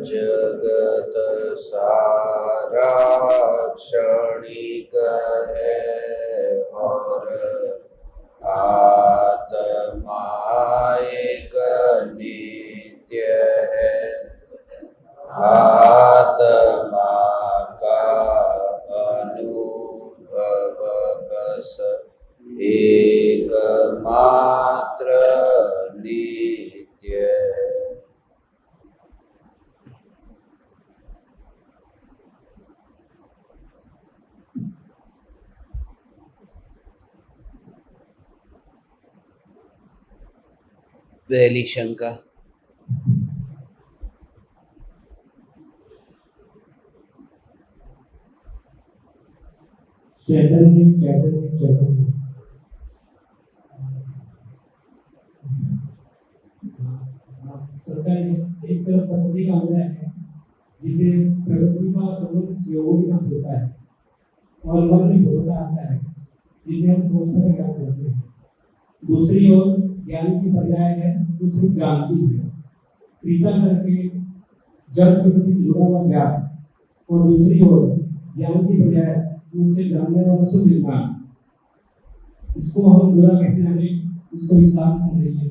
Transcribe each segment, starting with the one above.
जगत सारा क्षणिक है और आत्मा एक नित्य है। आत्मा का अनुभव बस एकमात्र नित्य है। पहली शंका। सरकार एक तरफ प्रकृति का अध्याय है जिसे प्रकृति का संबंध योगों के साथ होता है और मन में होता आता है जिसे हम कोष्ठक में ज्ञान करते हैं। दूसरी ओर ज्ञान की पर्याय है जो सिर्फ जानती है, कृपा करके जड़ प्रकृति से जुड़ा हुआ ज्ञान, और दूसरी ओर ज्ञान की पर्याय उसे जानने वाला शुद्ध ज्ञान। इसको हम जुड़ा कैसे जाने, इसको विस्तार से समझेंगे।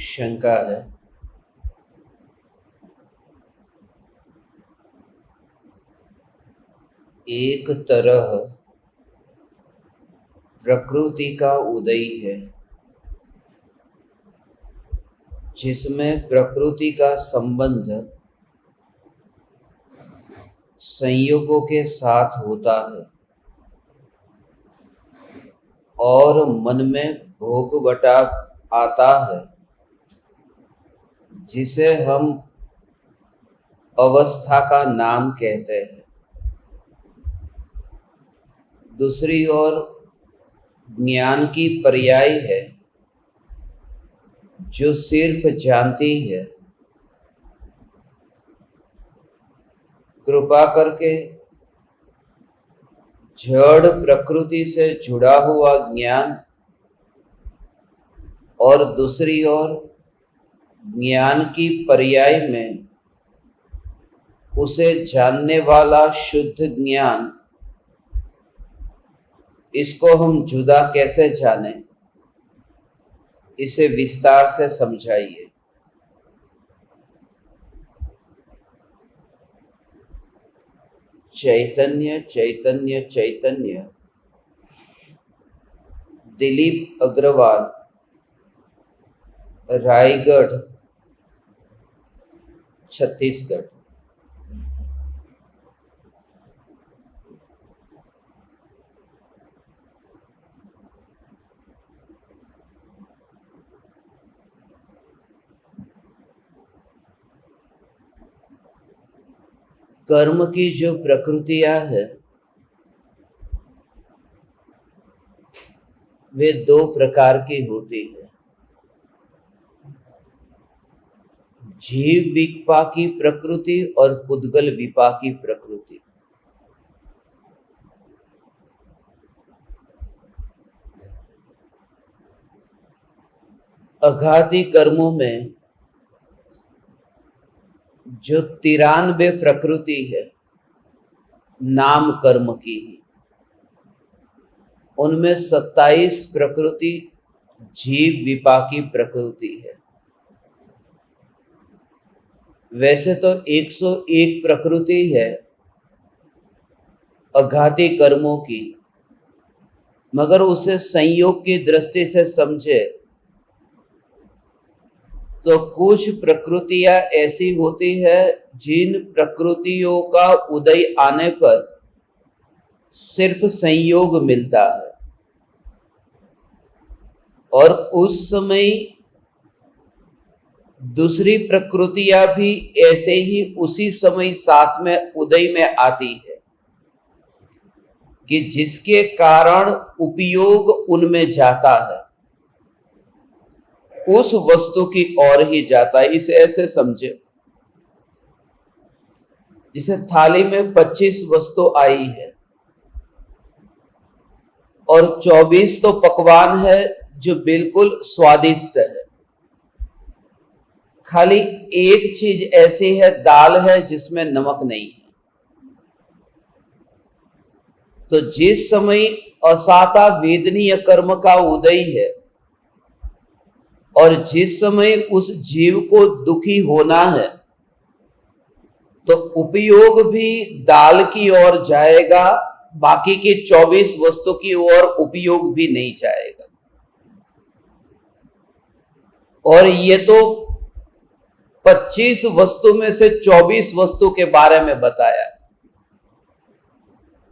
शंका है एक तरह प्रकृति का उदय है जिसमें प्रकृति का संबंध संयोगों के साथ होता है और मन में भोग बटा आता है जिसे हम अवस्था का नाम कहते हैं। दूसरी ओर ज्ञान की पर्याय है जो सिर्फ जानती है। कृपा करके जड़ प्रकृति से जुड़ा हुआ ज्ञान और दूसरी ओर ज्ञान की पर्याय में उसे जानने वाला शुद्ध ज्ञान, इसको हम जुदा कैसे जाने, इसे विस्तार से समझाइए। चैतन्य चैतन्य चैतन्य दिलीप अग्रवाल, रायगढ़, छत्तीसगढ़। कर्म की जो प्रकृतियां है वे दो प्रकार की होती है। जीव विपाकी प्रकृति और पुद्गल विपाकी प्रकृति। अघाती कर्मों में जो 93 प्रकृति है नाम कर्म की ही, उनमें 27 प्रकृति जीव विपाकी प्रकृति है। वैसे तो 101 प्रकृति है अघाती कर्मों की, मगर उसे संयोग की दृष्टि से समझे तो कुछ प्रकृतियां ऐसी होती है जिन प्रकृतियों का उदय आने पर सिर्फ संयोग मिलता है और उस समय दूसरी प्रकृतियां भी ऐसे ही उसी समय साथ में उदय में आती है। कि जिसके कारण उपयोग उनमें जाता है उस वस्तु की ओर ही जाता है। इसे ऐसे समझे, जिसे थाली में 25 वस्तु आई है और 24 तो पकवान है जो बिल्कुल स्वादिष्ट है, खाली एक चीज ऐसी है, दाल है, जिसमें नमक नहीं है। तो जिस समय असाता वेदनीय कर्म का उदय है और जिस समय उस जीव को दुखी होना है, तो उपयोग भी दाल की ओर जाएगा, बाकी की 24 वस्तु की ओर उपयोग भी नहीं जाएगा। और ये तो 25 वस्तु में से 24 वस्तु के बारे में बताया।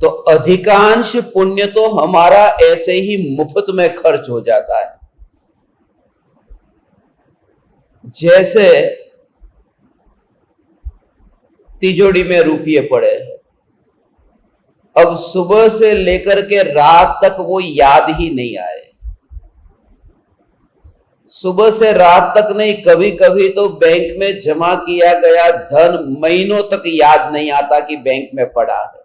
तो अधिकांश पुण्य तो हमारा ऐसे ही मुफ्त में खर्च हो जाता है। जैसे तिजोरी में रुपये पड़े हैं, अब सुबह से लेकर के रात तक वो याद ही नहीं आए। सुबह से रात तक नहीं, कभी कभी तो बैंक में जमा किया गया धन महीनों तक याद नहीं आता कि बैंक में पड़ा है।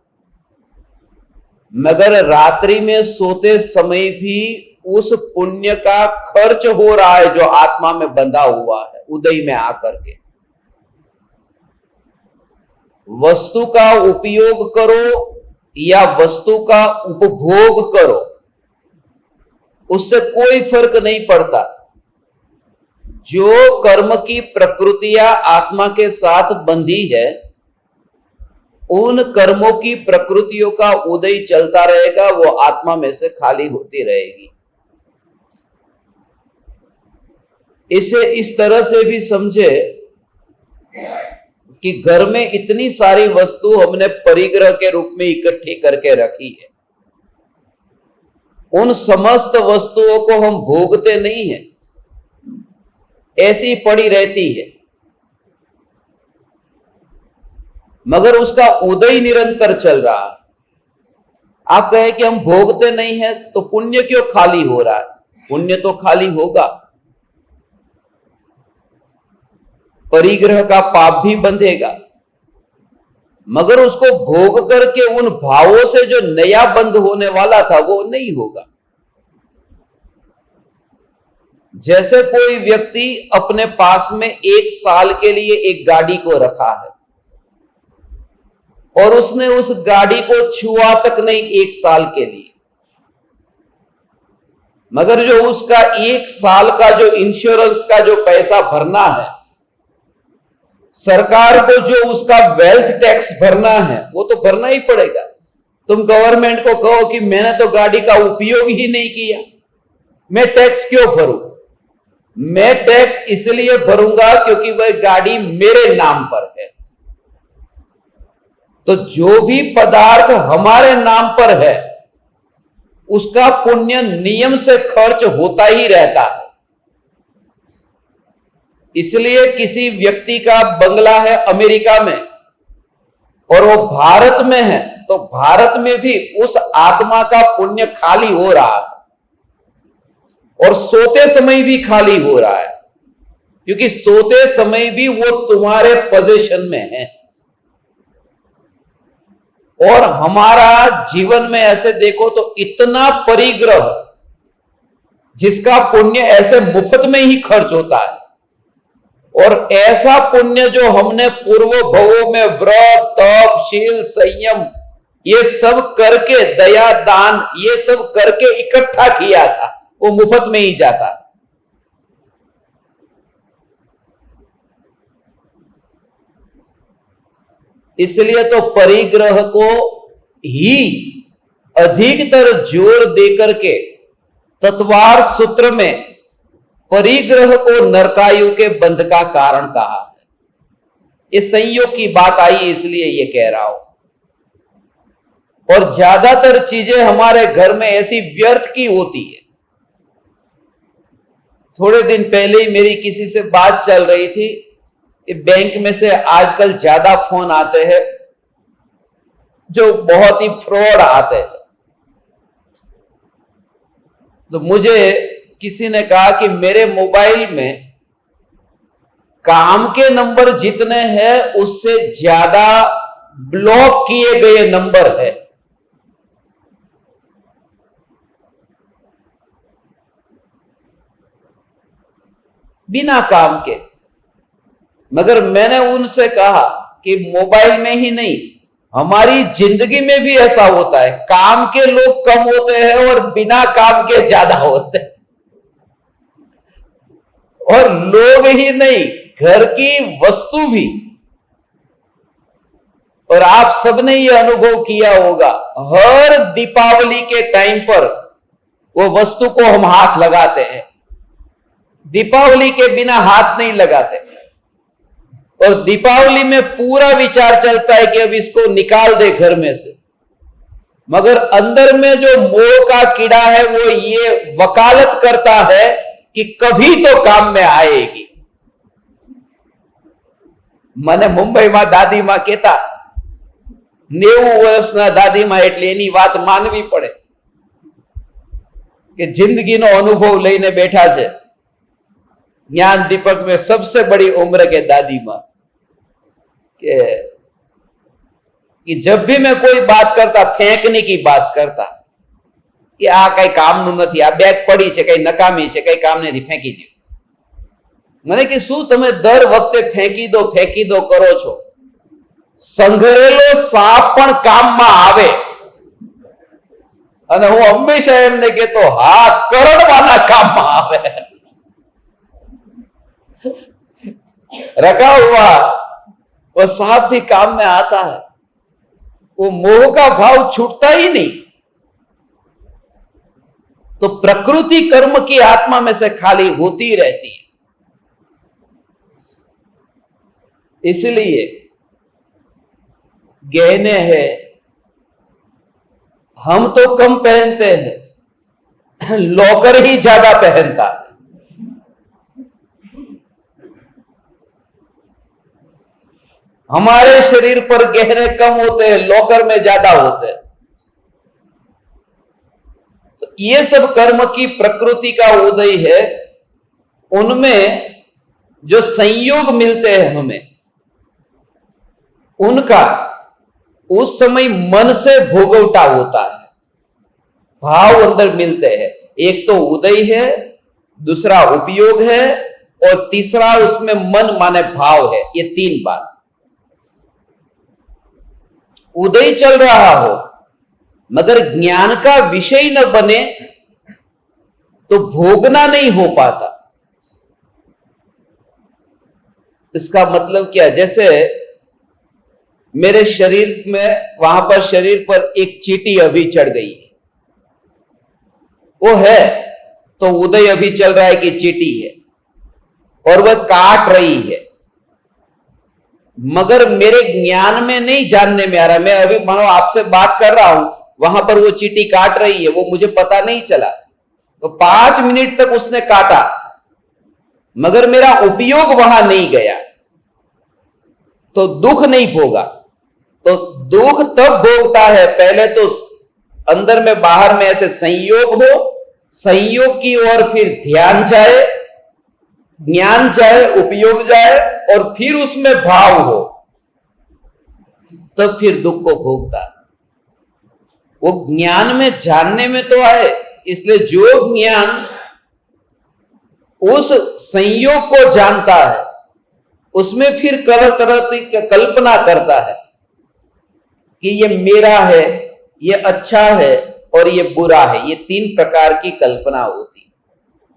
मगर रात्रि में सोते समय भी उस पुण्य का खर्च हो रहा है जो आत्मा में बंधा हुआ है उदय में आकर के। वस्तु का उपयोग करो या वस्तु का उपभोग करो, उससे कोई फर्क नहीं पड़ता। जो कर्म की प्रकृतियां आत्मा के साथ बंधी है, उन कर्मों की प्रकृतियों का उदय चलता रहेगा, वो आत्मा में से खाली होती रहेगी। इसे इस तरह से भी समझे कि घर में इतनी सारी वस्तु हमने परिग्रह के रूप में इकट्ठी करके रखी है, उन समस्त वस्तुओं को हम भोगते नहीं हैं, ऐसी पड़ी रहती है, मगर उसका उदय निरंतर चल रहा है। आप कहें कि हम भोगते नहीं हैं तो पुण्य क्यों खाली हो रहा है? पुण्य तो खाली होगा, परिग्रह का पाप भी बंधेगा, मगर उसको भोग करके उन भावों से जो नया बंध होने वाला था वो नहीं होगा। जैसे कोई व्यक्ति अपने पास में 1 साल के लिए एक गाड़ी को रखा है और उसने उस गाड़ी को छुआ तक नहीं 1 साल के लिए, मगर जो उसका 1 साल का जो इंश्योरेंस का जो पैसा भरना है, सरकार को जो उसका वेल्थ टैक्स भरना है, वो तो भरना ही पड़ेगा। तुम गवर्नमेंट को कहो कि मैंने तो गाड़ी का उपयोग ही नहीं किया, मैं टैक्स क्यों भरूं? मैं टैक्स इसलिए भरूंगा क्योंकि वह गाड़ी मेरे नाम पर है। तो जो भी पदार्थ हमारे नाम पर है उसका पुण्य नियम से खर्च होता ही रहता है। इसलिए किसी व्यक्ति का बंगला है अमेरिका में और वो भारत में है, तो भारत में भी उस आत्मा का पुण्य खाली हो रहा है और सोते समय भी खाली हो रहा है, क्योंकि सोते समय भी वो तुम्हारे पोजीशन में है। और हमारा जीवन में ऐसे देखो तो इतना परिग्रह जिसका पुण्य ऐसे मुफ्त में ही खर्च होता है, और ऐसा पुण्य जो हमने पूर्व भवों में व्रत, तप, शील, संयम ये सब करके, दया, दान ये सब करके इकट्ठा किया था, वो मुफ्त में ही जाता। इसलिए तो परिग्रह को ही अधिकतर जोर देकर के तत्वार सूत्र में परिग्रह को नरकायु के बंध का कारण कहा है। इस संयोग की बात आई इसलिए ये कह रहा हूं। और ज्यादातर चीजें हमारे घर में ऐसी व्यर्थ की होती है। थोड़े दिन पहले ही मेरी किसी से बात चल रही थी कि बैंक में से आजकल ज्यादा फोन आते हैं जो बहुत ही फ्रॉड आते हैं। तो मुझे किसी ने कहा कि मेरे मोबाइल में काम के नंबर जितने हैं उससे ज्यादा ब्लॉक किए गए नंबर है। बिना काम के। मगर मैंने उनसे कहा कि मोबाइल में ही नहीं, हमारी जिंदगी में भी ऐसा होता है, काम के लोग कम होते हैं और बिना काम के ज्यादा होते हैं। और लोग ही नहीं, घर की वस्तु भी। और आप सबने ये अनुभव किया होगा, हर दीपावली के टाइम पर वो वस्तु को हम हाथ लगाते हैं, दीपावली के बिना हाथ नहीं लगाते। और दीपावली में पूरा विचार चलता है कि अब इसको निकाल दे घर में से, मगर अंदर में जो मोह का कीड़ा है वो ये वकालत करता है कि कभी तो काम में आएगी। મને મુંબઈમાં દાદીમાં કહેતા 90 વર્ષના દાદીમાં, એટલે એની વાત માનવી પડે કે જિંદગીનો અનુભવ લઈને બેઠા છે। ज्ञान दीपक में सबसे बड़ी उम्र के दादी मां कि जब भी मैं कोई बात करता, फेंकने की बात करता कि आ कई काम नहीं, आ बैग पड़ी है, कई नकामी है, कई काम नहीं, फेंकी दो। मैंने कि शू तमे दर वक्ते फेंकी दो करो छो, संघरेलो सांप पण काम में आवे। अने हूँ हमेशा एमने कहतो हाँ, करड़वाना काम में आवे। रखा हुआ वो सांप भी काम में आता है, वो मोह का भाव छूटता ही नहीं। तो प्रकृति कर्म की आत्मा में से खाली होती रहती है। इसलिए गहने हैं, हम तो कम पहनते हैं, लॉकर ही ज्यादा पहनता है। हमारे शरीर पर गहने कम होते हैं, लॉकर में ज्यादा होते हैं। तो ये सब कर्म की प्रकृति का उदय है। उनमें जो संयोग मिलते हैं हमें, उनका उस समय मन से भोगवटा होता है, भाव अंदर मिलते हैं। एक तो उदय है, दूसरा उपयोग है, और तीसरा उसमें मन माने भाव है। ये तीन बात। उदय चल रहा हो मगर ज्ञान का विषय न बने तो भोगना नहीं हो पाता। इसका मतलब क्या? जैसे मेरे शरीर में, वहां पर शरीर पर एक चींटी अभी चढ़ गई है, वो है तो उदय अभी चल रहा है कि चींटी है और वह काट रही है, मगर मेरे ज्ञान में नहीं, जानने में आ रहा। मैं अभी मानो आपसे बात कर रहा हूं, वहां पर वो चींटी काट रही है, वो मुझे पता नहीं चला। तो 5 मिनट तक उसने काटा, मगर मेरा उपयोग वहां नहीं गया, तो दुख नहीं भोगा। तो दुख तब भोगता है, पहले तो अंदर में बाहर में ऐसे संयोग हो, संयोग की ओर फिर ध्यान जाए, ज्ञान जाए, उपयोग जाए, और फिर उसमें भाव हो, तब फिर दुख को भोगता। वो ज्ञान में, जानने में तो आए। इसलिए जो ज्ञान उस संयोग को जानता है, उसमें फिर तरह तरह की कल्पना करता है कि ये मेरा है, ये अच्छा है और ये बुरा है। ये 3 प्रकार की कल्पना होती।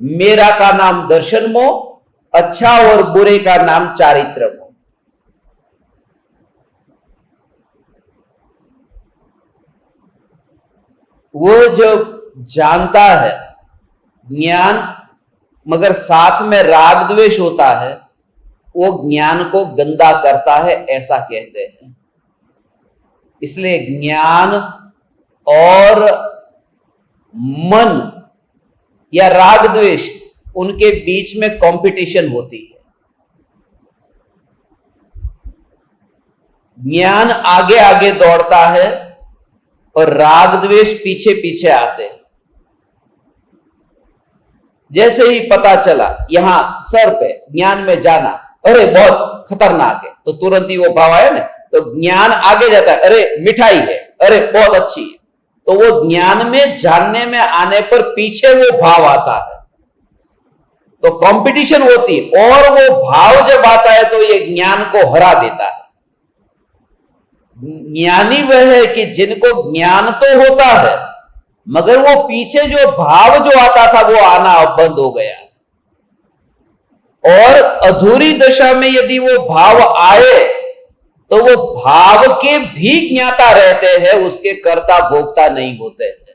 मेरा का नाम दर्शन मोह, अच्छा और बुरे का नाम चारित्र मोह। वो जब जानता है ज्ञान, मगर साथ में राग द्वेष होता है, वो ज्ञान को गंदा करता है, ऐसा कहते हैं। इसलिए ज्ञान और मन या राग द्वेष, उनके बीच में कंपटीशन होती है। ज्ञान आगे आगे दौड़ता है और राग द्वेष पीछे पीछे आते हैं। जैसे ही पता चला यहां सर पे ज्ञान में जाना, अरे बहुत खतरनाक है, तो तुरंत ही वो भाव आया ना, तो ज्ञान आगे जाता है, अरे मिठाई है, अरे बहुत अच्छी है, तो वो ज्ञान में जानने में आने पर पीछे वो भाव आता है, तो कंपटीशन होती है, और वो भाव जब आता है तो ये ज्ञान को हरा देता है। ज्ञानी वह है कि जिनको ज्ञान तो होता है मगर वो पीछे जो भाव जो आता था वो आना अब बंद हो गया, और अधूरी दशा में यदि वो भाव आए तो वो भाव के भी ज्ञाता रहते हैं, उसके कर्ता भोक्ता नहीं होते हैं।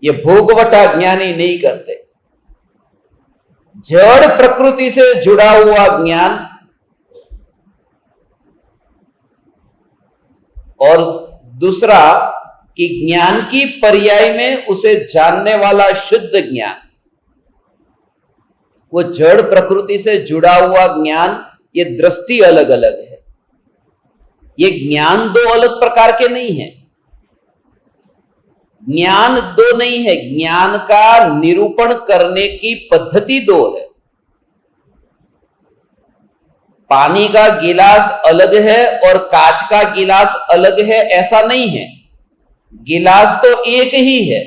ये भोगवटा ज्ञानी नहीं करते। जड़ प्रकृति से जुड़ा हुआ ज्ञान और दूसरा कि ज्ञान की पर्याय में उसे जानने वाला शुद्ध ज्ञान, वो जड़ प्रकृति से जुड़ा हुआ ज्ञान, ये दृष्टि अलग अलग है। ये ज्ञान दो अलग प्रकार के नहीं है, ज्ञान दो नहीं है, ज्ञान का निरूपण करने की पद्धति दो है। पानी का गिलास अलग है और कांच का गिलास अलग है, ऐसा नहीं है। गिलास तो एक ही है,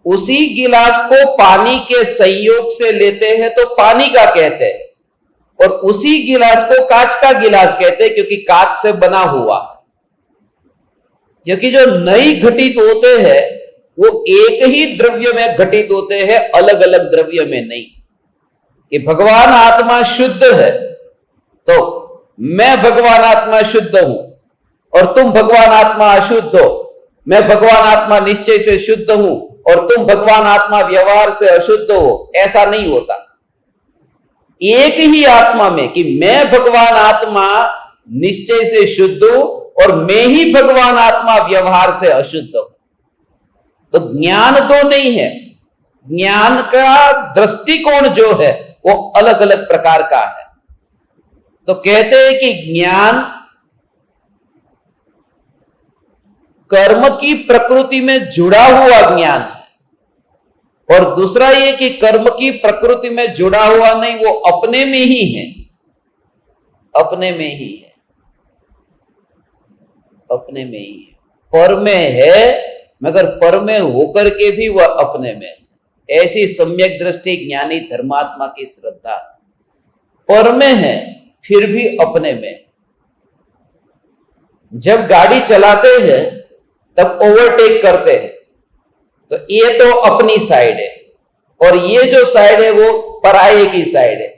उसी गिलास को पानी के संयोग से लेते हैं तो पानी का कहते हैं, और उसी गिलास को कांच का गिलास कहते हैं क्योंकि कांच से बना हुआ है। क्योंकि जो नई घटित होते हैं वो एक ही द्रव्य में घटित होते हैं, अलग अलग द्रव्य में नहीं। कि भगवान आत्मा शुद्ध है तो मैं भगवान आत्मा शुद्ध हूं और तुम भगवान आत्मा अशुद्ध हो, मैं भगवान आत्मा निश्चय से शुद्ध हूं और तुम भगवान आत्मा व्यवहार से अशुद्ध हो, ऐसा नहीं होता। एक ही आत्मा में कि मैं भगवान आत्मा निश्चय से शुद्ध हूं और मैं ही भगवान आत्मा व्यवहार से अशुद्ध हूं। तो ज्ञान दो नहीं है, ज्ञान का दृष्टिकोण जो है वो अलग अलग प्रकार का है। तो कहते हैं कि ज्ञान कर्म की प्रकृति में जुड़ा हुआ ज्ञान है, और दूसरा ये कि कर्म की प्रकृति में जुड़ा हुआ नहीं, वो अपने में ही है, अपने में ही है, अपने में ही है। पर में है मगर पर में होकर के भी वह अपने में है। ऐसी सम्यक दृष्टि ज्ञानी धर्मात्मा की श्रद्धा। पर में है फिर भी अपने में। जब गाड़ी चलाते हैं तब ओवरटेक करते हैं तो ये तो अपनी साइड है और ये जो साइड है वो पराये की साइड है।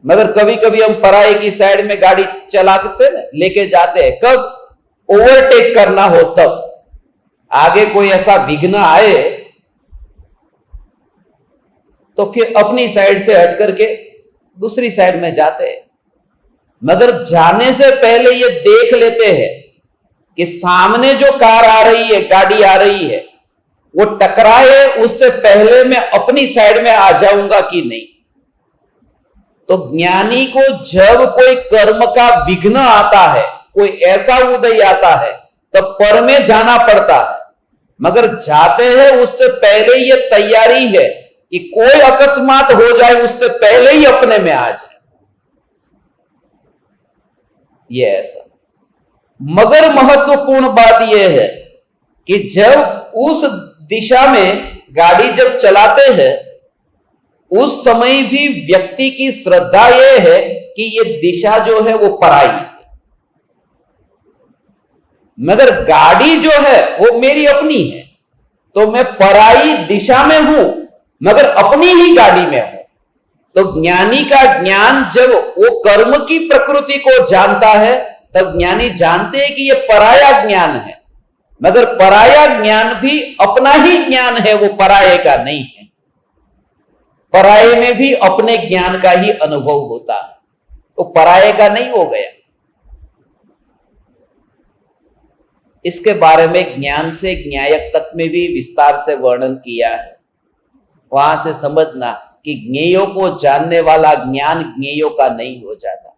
मगर कभी कभी हम पराये की साइड में गाड़ी चलाते ना, लेके जाते हैं, कब ओवरटेक करना हो तब। आगे कोई ऐसा विघ्न आए तो फिर अपनी साइड से हट करके दूसरी साइड में जाते हैं। मगर जाने से पहले ये देख लेते हैं कि सामने जो कार आ रही है, गाड़ी आ रही है, वो टकराए उससे पहले मैं अपनी साइड में आ जाऊंगा कि नहीं। तो ज्ञानी को जब कोई कर्म का विघ्न आता है, कोई ऐसा उदय आता है, तब पर में जाना पड़ता है। मगर जाते हैं उससे पहले ये तैयारी है कि कोई अकस्मात हो जाए उससे पहले ही अपने में आ जाए, ये ऐसा। मगर महत्वपूर्ण बात यह है कि जब उस दिशा में गाड़ी जब चलाते हैं उस समय भी व्यक्ति की श्रद्धा यह है कि ये दिशा जो है वो पराई है। मगर गाड़ी जो है वो मेरी अपनी है, तो मैं पराई दिशा में हूं मगर अपनी ही गाड़ी में हूं। तो ज्ञानी का ज्ञान जब वो कर्म की प्रकृति को जानता है तब ज्ञानी जानते हैं कि ये पराया ज्ञान है, मगर पराया ज्ञान भी अपना ही ज्ञान है, वो पराये का नहीं है। पराये में भी अपने ज्ञान का ही अनुभव होता है, वो पराये का नहीं हो गया। इसके बारे में ज्ञान से ज्ञायक तक में भी विस्तार से वर्णन किया है। वहां से समझना कि ज्ञेयों को जानने वाला ज्ञान ज्ञेयों का नहीं हो जाता।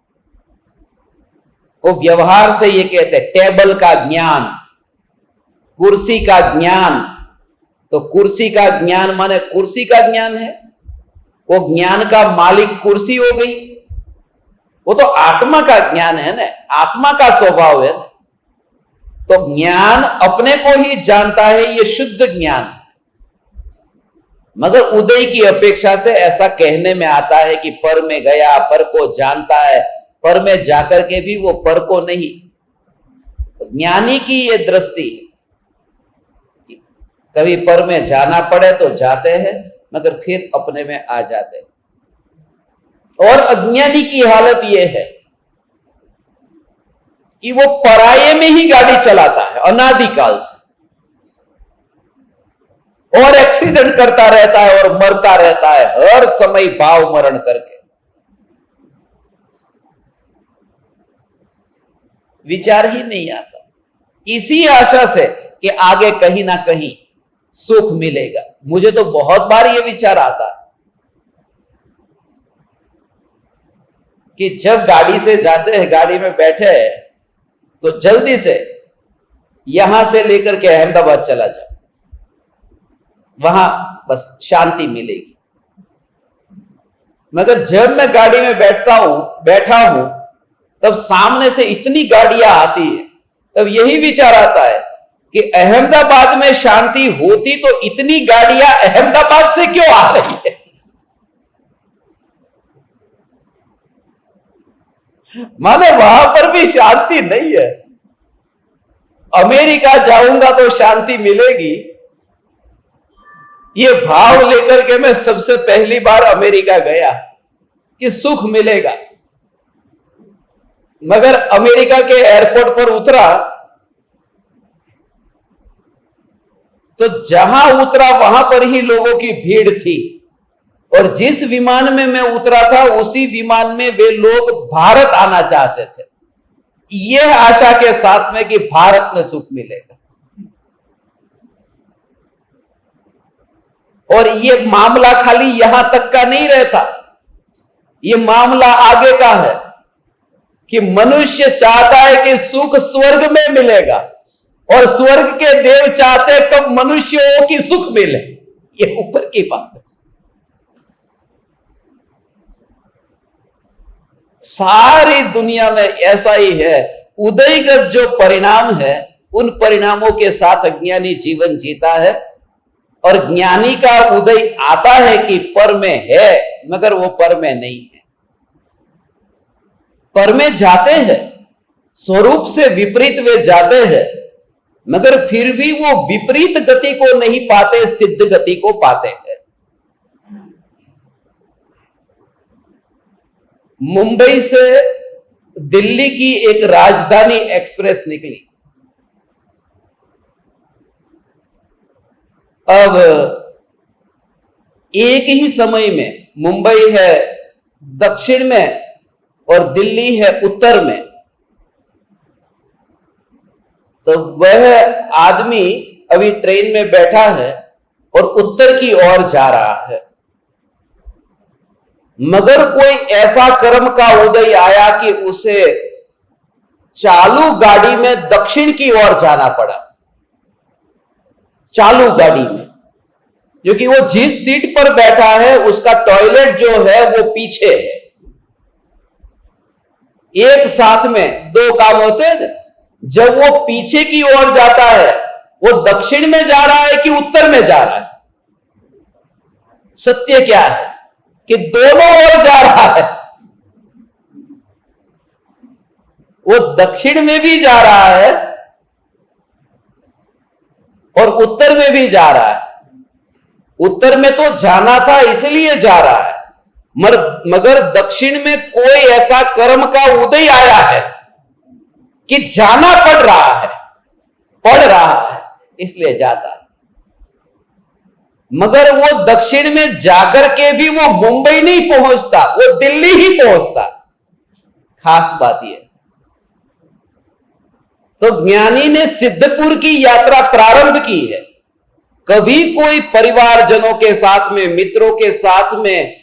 वो व्यवहार से ये कहते हैं टेबल का ज्ञान, कुर्सी का ज्ञान, तो कुर्सी का ज्ञान माने कुर्सी का ज्ञान है, वो ज्ञान का मालिक कुर्सी हो गई। वो तो आत्मा का ज्ञान है ना, आत्मा का स्वभाव है ना। तो ज्ञान अपने को ही जानता है, ये शुद्ध ज्ञान। मगर उदय की अपेक्षा से ऐसा कहने में आता है कि पर में गया, पर को जानता है, पर में जाकर के भी वो पर को नहीं। तो ज्ञानी की ये दृष्टि है, कभी पर में जाना पड़े तो जाते हैं, मगर फिर अपने में आ जाते हैं। और अज्ञानी की हालत यह है कि वो पराये में ही गाड़ी चलाता है अनादिकाल से, और एक्सीडेंट करता रहता है और मरता रहता है हर समय भाव मरण करके। विचार ही नहीं आता, इसी आशा से कि आगे कहीं ना कहीं सुख मिलेगा। मुझे तो बहुत बार यह विचार आता है कि जब गाड़ी से जाते हैं, गाड़ी में बैठे हैं, तो जल्दी से यहां से लेकर के अहमदाबाद चला जाओ, वहां बस शांति मिलेगी। मगर जब मैं गाड़ी में बैठा हूं, तब सामने से इतनी गाड़ियां आती है, तब यही विचार आता है कि अहमदाबाद में शांति होती तो इतनी गाड़ियां अहमदाबाद से क्यों आ रही है। माने वहां पर भी शांति नहीं है। अमेरिका जाऊंगा तो शांति मिलेगी, ये भाव लेकर के मैं सबसे पहली बार अमेरिका गया कि सुख मिलेगा। मगर अमेरिका के एयरपोर्ट पर उतरा तो जहां उतरा वहां पर ही लोगों की भीड़ थी, और जिस विमान में मैं उतरा था उसी विमान में वे लोग भारत आना चाहते थे, यह आशा के साथ में कि भारत में सुख मिलेगा। और यह मामला खाली यहां तक का नहीं रहता, यह मामला आगे का है कि मनुष्य चाहता है कि सुख स्वर्ग में मिलेगा, और स्वर्ग के देव चाहते कब मनुष्यों की सुख मिले। ये ऊपर की बात है। सारी दुनिया में ऐसा ही है। उदयगत जो परिणाम है, उन परिणामों के साथ अज्ञानी जीवन जीता है, और ज्ञानी का उदय आता है कि पर में है, मगर वो पर में नहीं है। पर में जाते हैं, स्वरूप से विपरीत वे जाते हैं, मगर फिर भी वो विपरीत गति को नहीं पाते, सिद्ध गति को पाते हैं। मुंबई से दिल्ली की एक राजधानी एक्सप्रेस निकली। अब एक ही समय में मुंबई है दक्षिण में और दिल्ली है उत्तर में, तो वह आदमी अभी ट्रेन में बैठा है और उत्तर की ओर जा रहा है, मगर कोई ऐसा कर्म का उदय आया कि उसे चालू गाड़ी में दक्षिण की ओर जाना पड़ा। चालू गाड़ी में, क्योंकि वो जिस सीट पर बैठा है उसका टॉयलेट जो है वो पीछे है। एक साथ में दो काम होते हैं। जब वो पीछे की ओर जाता है, वो दक्षिण में जा रहा है कि उत्तर में जा रहा है? सत्य क्या है कि दोनों ओर जा रहा है। वो दक्षिण में भी जा रहा है और उत्तर में भी जा रहा है। उत्तर में तो जाना था इसलिए जा रहा है, मगर दक्षिण में कोई ऐसा कर्म का उदय आया है कि जाना पड़ रहा है, इसलिए जाता है। मगर वो दक्षिण में जाकर के भी वो मुंबई नहीं पहुंचता, वो दिल्ली ही पहुंचता। खास बात यह, तो ज्ञानी ने सिद्धपुर की यात्रा प्रारंभ की है। कभी कोई परिवारजनों के साथ में, मित्रों के साथ में,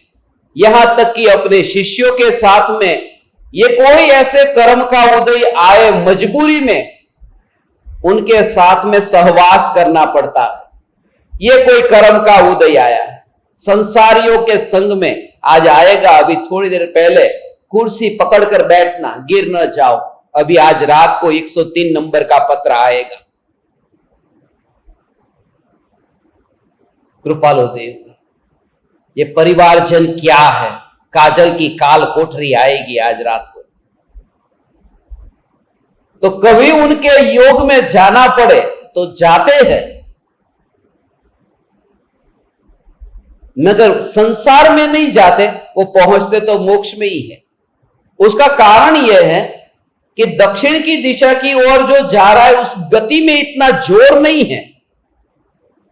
यहां तक कि अपने शिष्यों के साथ में, ये कोई ऐसे कर्म का उदय आए, मजबूरी में उनके साथ में सहवास करना पड़ता है। ये कोई कर्म का उदय आया है। संसारियों के संग में आज आएगा। अभी थोड़ी देर पहले कुर्सी पकड़कर बैठना, गिर न जाओ। अभी आज रात को 103 नंबर का पत्र आएगा कृपालो देव का। ये परिवारजन क्या है? काजल की काल कोठरी आएगी आज रात को। तो कभी उनके योग में जाना पड़े तो जाते हैं, मगर संसार में नहीं जाते। वो पहुंचते तो मोक्ष में ही है। उसका कारण यह है कि दक्षिण की दिशा की ओर जो जा रहा है उस गति में इतना जोर नहीं है।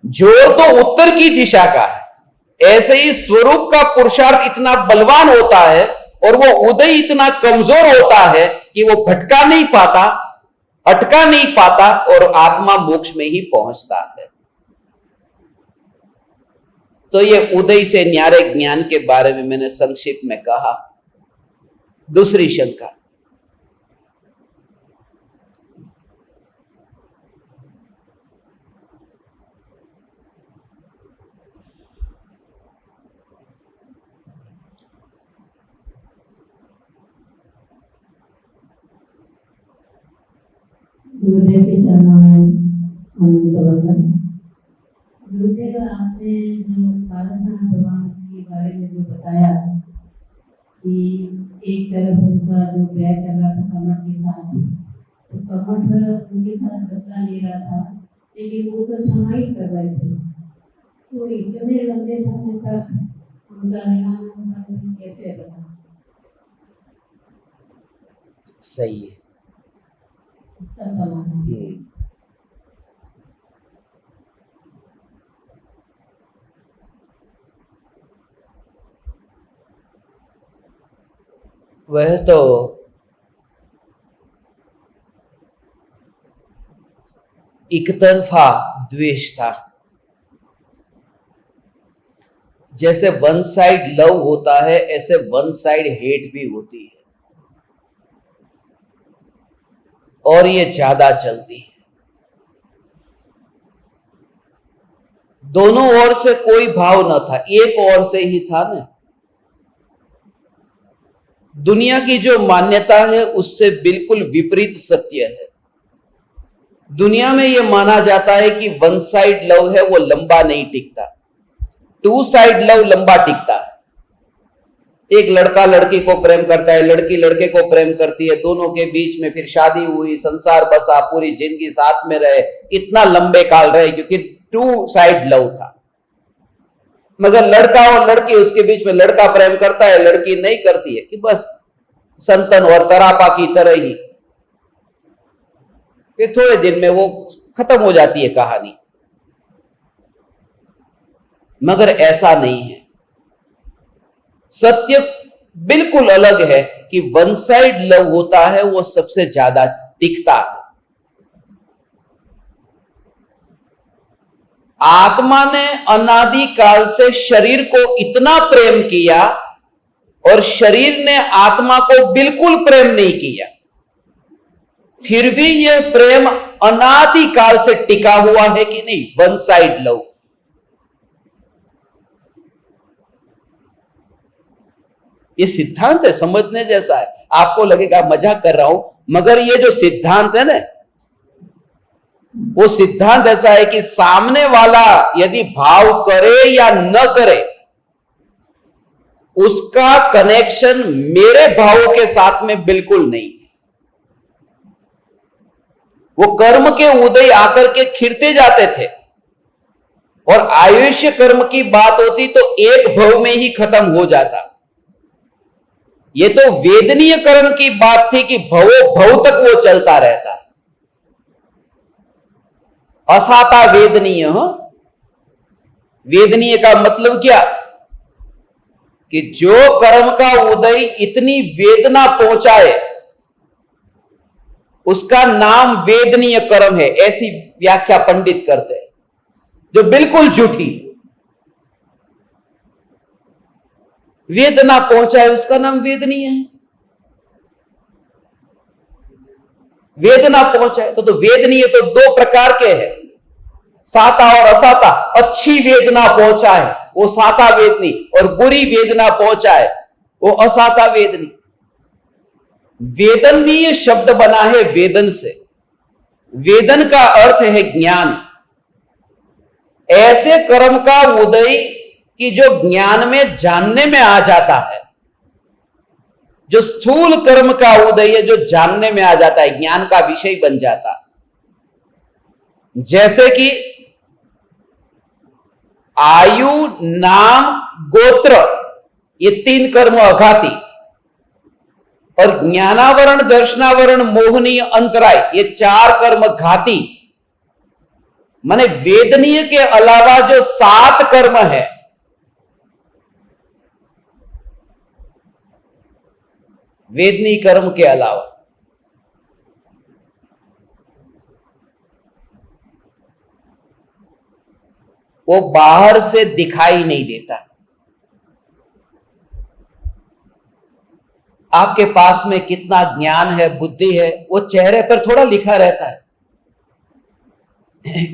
जोर तो उत्तर की दिशा का है। ऐसे ही स्वरूप का पुरुषार्थ इतना बलवान होता है और वो उदय इतना कमजोर होता है कि वो भटका नहीं पाता, अटका नहीं पाता और आत्मा मोक्ष में ही पहुंचता है। तो ये उदय से न्यारे ज्ञान के बारे में मैंने संक्षिप्त में कहा। दूसरी शंका, गुरुदेव के चरणों में प्रबंधन। गुरुदेव, आपने जो पारसनाथ भगवान के बारे में जो बताया कि एक तरफ उनका जो बैर चल रहा था कमठ के साथ, तो कमठ उनके साथ बदला ले रहा था, लेकिन वो तो क्षमा ही कर रहे थे। तो इतने लंबे समय तक उनका नियमन कैसे बना? सही है। इसका समाधान वह तो एक तरफा द्वेष था। जैसे वन साइड लव होता है, ऐसे वन साइड हेट भी होती है और ये ज्यादा चलती है। दोनों ओर से कोई भाव न था, एक ओर से ही था ना। दुनिया की जो मान्यता है उससे बिल्कुल विपरीत सत्य है। दुनिया में यह माना जाता है कि वन साइड लव है वो लंबा नहीं टिकता, टू साइड लव लंबा टिकता है। एक लड़का लड़की को प्रेम करता है, लड़की लड़के को प्रेम करती है, दोनों के बीच में फिर शादी हुई, संसार बसा, पूरी जिंदगी साथ में रहे, इतना लंबे काल रहे क्योंकि टू साइड लव था। मगर लड़का और लड़की, उसके बीच में लड़का प्रेम करता है, लड़की नहीं करती है कि बस संतन और तरापा की तरह ही, फिर थोड़े दिन में वो खत्म हो जाती है कहानी। मगर ऐसा नहीं है, सत्य बिल्कुल अलग है कि वन साइड लव होता है वो सबसे ज्यादा टिकता है। आत्मा ने अनादि काल से शरीर को इतना प्रेम किया और शरीर ने आत्मा को बिल्कुल प्रेम नहीं किया, फिर भी यह प्रेम अनादि काल से टिका हुआ है कि नहीं? One side love. ये सिद्धांत है, समझने जैसा है। आपको लगेगा मजाक कर रहा हूं, मगर ये जो सिद्धांत है ना, वो सिद्धांत ऐसा है कि सामने वाला यदि भाव करे या न करे, उसका कनेक्शन मेरे भावों के साथ में बिल्कुल नहीं है। वो कर्म के उदय आकर के खिरते जाते थे और आयुष्य कर्म की बात होती तो एक भव में ही खत्म हो जाता। ये तो वेदनीय कर्म की बात थी कि भवो भव तक वो चलता रहता। असाता वेदनीय। वेदनीय का मतलब क्या? कि जो कर्म का उदय इतनी वेदना पहुंचाए उसका नाम वेदनीय कर्म है, ऐसी व्याख्या पंडित करते हैं, जो बिल्कुल झूठी। वेदना पहुंचाए उसका नाम वेदनीय है। वेदना पहुंचाए तो वेदनीय तो दो प्रकार के हैं। साता और असाता, अच्छी वेदना पहुंचाए वो साता वेदनी, और बुरी वेदना पहुंचाए वो असाता वेदनी। वेदन भी ये शब्द बना है वेदन से। वेदन का अर्थ है ज्ञान। ऐसे कर्म का उदय कि जो ज्ञान में जानने में आ जाता है, जो स्थूल कर्म का उदय है जो जानने में आ जाता है, ज्ञान का विषय बन जाता है। जैसे कि आयु, नाम, गोत्र, ये 3 कर्म अघाती, और ज्ञानावरण, दर्शनावरण, मोहनीय, अंतराय, ये 4 कर्म घाती। माने वेदनीय के अलावा जो 7 कर्म है, वेदनीय कर्म के अलावा, वो बाहर से दिखाई नहीं देता। आपके पास में कितना ज्ञान है, बुद्धि है, वो चेहरे पर थोड़ा लिखा रहता है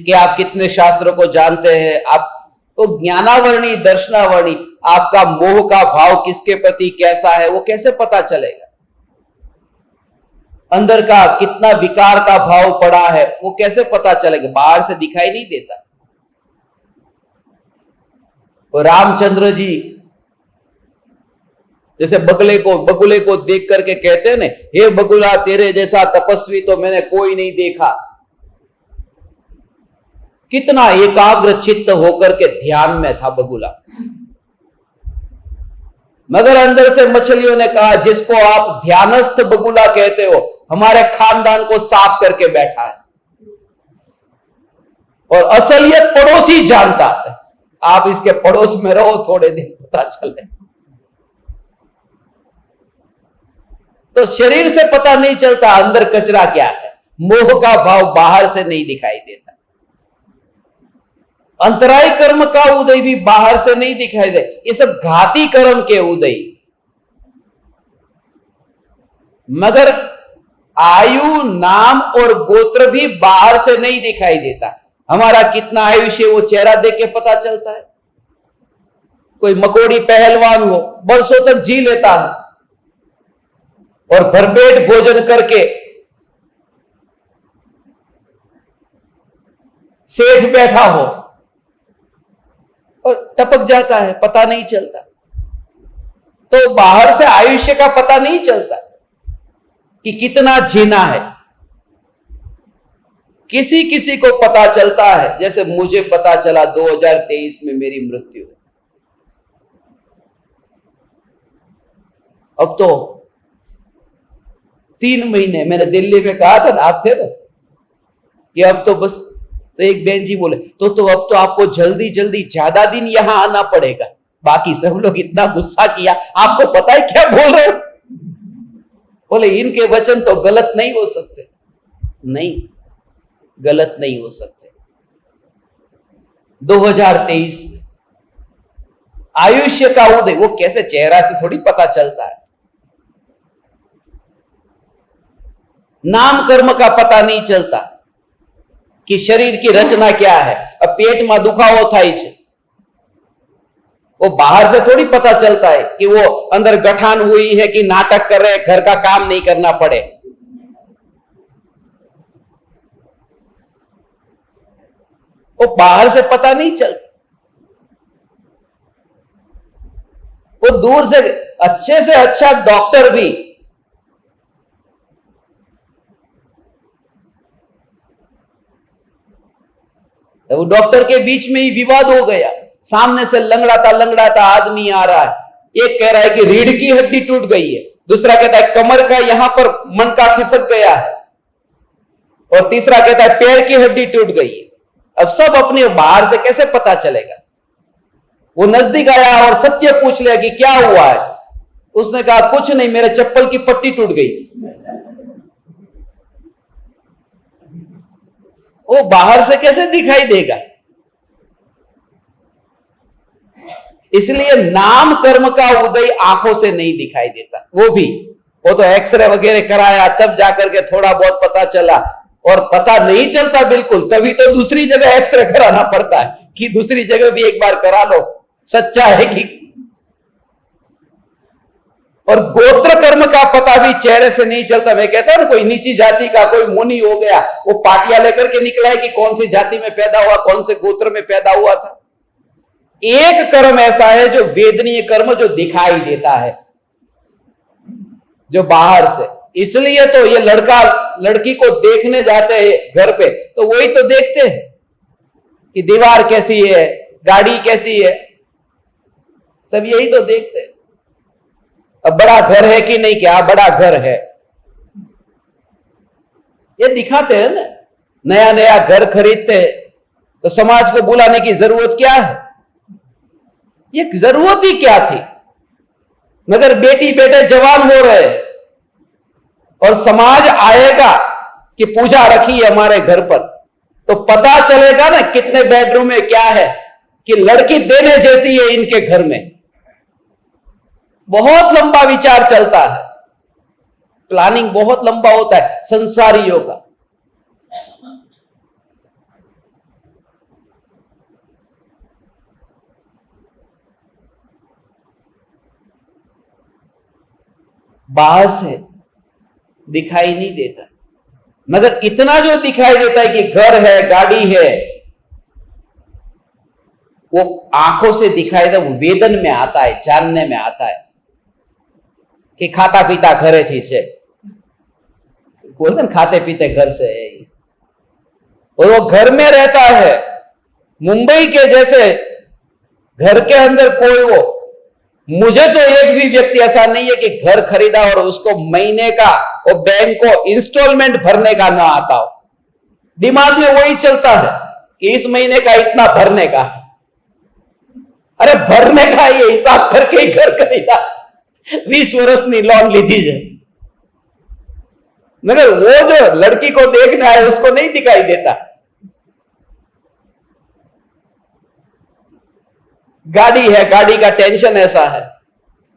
कि आप कितने शास्त्रों को जानते हैं। आप तो ज्ञानावरणी, दर्शनावरणी, आपका मोह का भाव किसके प्रति कैसा है वो कैसे पता चलेगा? अंदर का कितना विकार का भाव पड़ा है वो कैसे पता चलेगा? बाहर से दिखाई नहीं देता। तो रामचंद्र जी जैसे बगुले को देख करके कहते हैं ना, हे बगुला, तेरे जैसा तपस्वी तो मैंने कोई नहीं देखा। कितना एकाग्र चित्त होकर के ध्यान में था बगुला। मगर अंदर से मछलियों ने कहा, जिसको आप ध्यानस्थ बगुला कहते हो, हमारे खानदान को साफ करके बैठा है, और असलियत पड़ोसी जानता है। आप इसके पड़ोस में रहो, थोड़े दिन पता चले। तो शरीर से पता नहीं चलता अंदर कचरा क्या है। मोह का भाव बाहर से नहीं दिखाई देता। अंतराय कर्म का उदय भी बाहर से नहीं दिखाई दे। ये सब घाती कर्म के उदय। मगर आयु, नाम और गोत्र भी बाहर से नहीं दिखाई देता। हमारा कितना आयुष्य वो चेहरा देख के पता चलता है। कोई मकोड़ी पहलवान हो, बरसों तक जी लेता है, और भरपेट भोजन करके सेठ बैठा हो और टपक जाता है, पता नहीं चलता। तो बाहर से आयुष्य का पता नहीं चलता कि कितना जीना है। किसी किसी को पता चलता है, जैसे मुझे पता चला 2023 में मेरी मृत्यु है। अब तो 3 महीने, मैंने दिल्ली में कहा था ना, आप थे ना, कि अब तो बस, तो एक बहन जी बोले तो अब तो आपको जल्दी जल्दी ज्यादा दिन यहां आना पड़ेगा। बाकी सब लोग इतना गुस्सा किया, आपको पता है क्या बोल रहे हो? बोले इनके वचन तो गलत नहीं हो सकते। नहीं, गलत नहीं हो सकते। 2023 में आयुष्य का उदय वो कैसे, चेहरा से थोड़ी पता चलता है। नाम कर्म का पता नहीं चलता कि शरीर की रचना क्या है। अब पेट में दुखाવો થાય છે, वो बाहर से थोड़ी पता चलता है कि वो अंदर गठान हुई है कि नाटक कर रहे, घर का काम नहीं करना पड़े। वो बाहर से पता नहीं चलता। वो दूर से अच्छे से अच्छा डॉक्टर भी वो डॉक्टर के बीच में ही विवाद हो गया। सामने से लंगड़ाता आदमी आ रहा है। एक कह रहा है कि रीढ़ की हड्डी टूट गई है, दूसरा कहता है कमर का यहां पर मनका खिसक गया है, और तीसरा कहता है पैर की हड्डी टूट गई है। अब सब अपने बाहर से कैसे पता चलेगा? वो नजदीक आया और सत्य पूछ लिया कि क्या हुआ है। उसने कहा कुछ नहीं, मेरे चप्पल की पट्टी टूट गई थी। वो बाहर से कैसे दिखाई देगा? इसलिए नाम कर्म का उदय आंखों से नहीं दिखाई देता। वो तो एक्सरे वगैरह कराया तब जाकर के थोड़ा बहुत पता चला, और पता नहीं चलता बिल्कुल, तभी तो दूसरी जगह एक्सरे कराना पड़ता है कि दूसरी जगह भी एक बार करा लो सच्चा है कि। और गोत्र कर्म का पता भी चेहरे से नहीं चलता। मैं कहता हूं कोई नीची जाति का कोई मुनि हो गया, वो पाटिया लेकर के निकला है कि कौन सी जाति में पैदा हुआ, कौन से गोत्र में पैदा हुआ था। एक कर्म ऐसा है जो वेदनीय कर्म, जो दिखाई देता है, जो बाहर से। इसलिए तो ये लड़का लड़की को देखने जाते हैं घर पे, तो वही तो देखते हैं कि दीवार कैसी है, गाड़ी कैसी है, सब यही तो देखते हैं। अब बड़ा घर है कि नहीं, क्या बड़ा घर है, ये दिखाते हैं ना। नया नया घर खरीदते हैं तो समाज को बुलाने की जरूरत क्या है? ये जरूरत ही क्या थी? मगर बेटी बेटे जवान हो रहे हैं और समाज आएगा कि पूजा रखी है हमारे घर पर, तो पता चलेगा ना कितने बेडरूम में क्या है, कि लड़की देने जैसी है इनके घर में। बहुत लंबा विचार चलता है, प्लानिंग बहुत लंबा होता है संसारियों का। बाहर से दिखाई नहीं देता, मगर इतना जो दिखाई देता है कि घर है, गाड़ी है, वो आंखों से दिखाई देता, वो वेदन में आता है, जानने में आता है कि खाता पीता घरे थी से, बोलते ना खाते पीते घर से है, और वो घर में रहता है। मुंबई के जैसे घर के अंदर कोई वो, मुझे तो एक भी व्यक्ति ऐसा नहीं है कि घर खरीदा और उसको महीने का और बैंक को इंस्टॉलमेंट भरने का ना आता हो। दिमाग में वही चलता है कि इस महीने का इतना भरने का। अरे भरने का ये हिसाब करके ही घर खरीदा, 20 વર્ષની लोन लीधी है, मगर वो जो लड़की को देखने आए उसको नहीं दिखाई देता। गाड़ी है, गाड़ी का टेंशन ऐसा है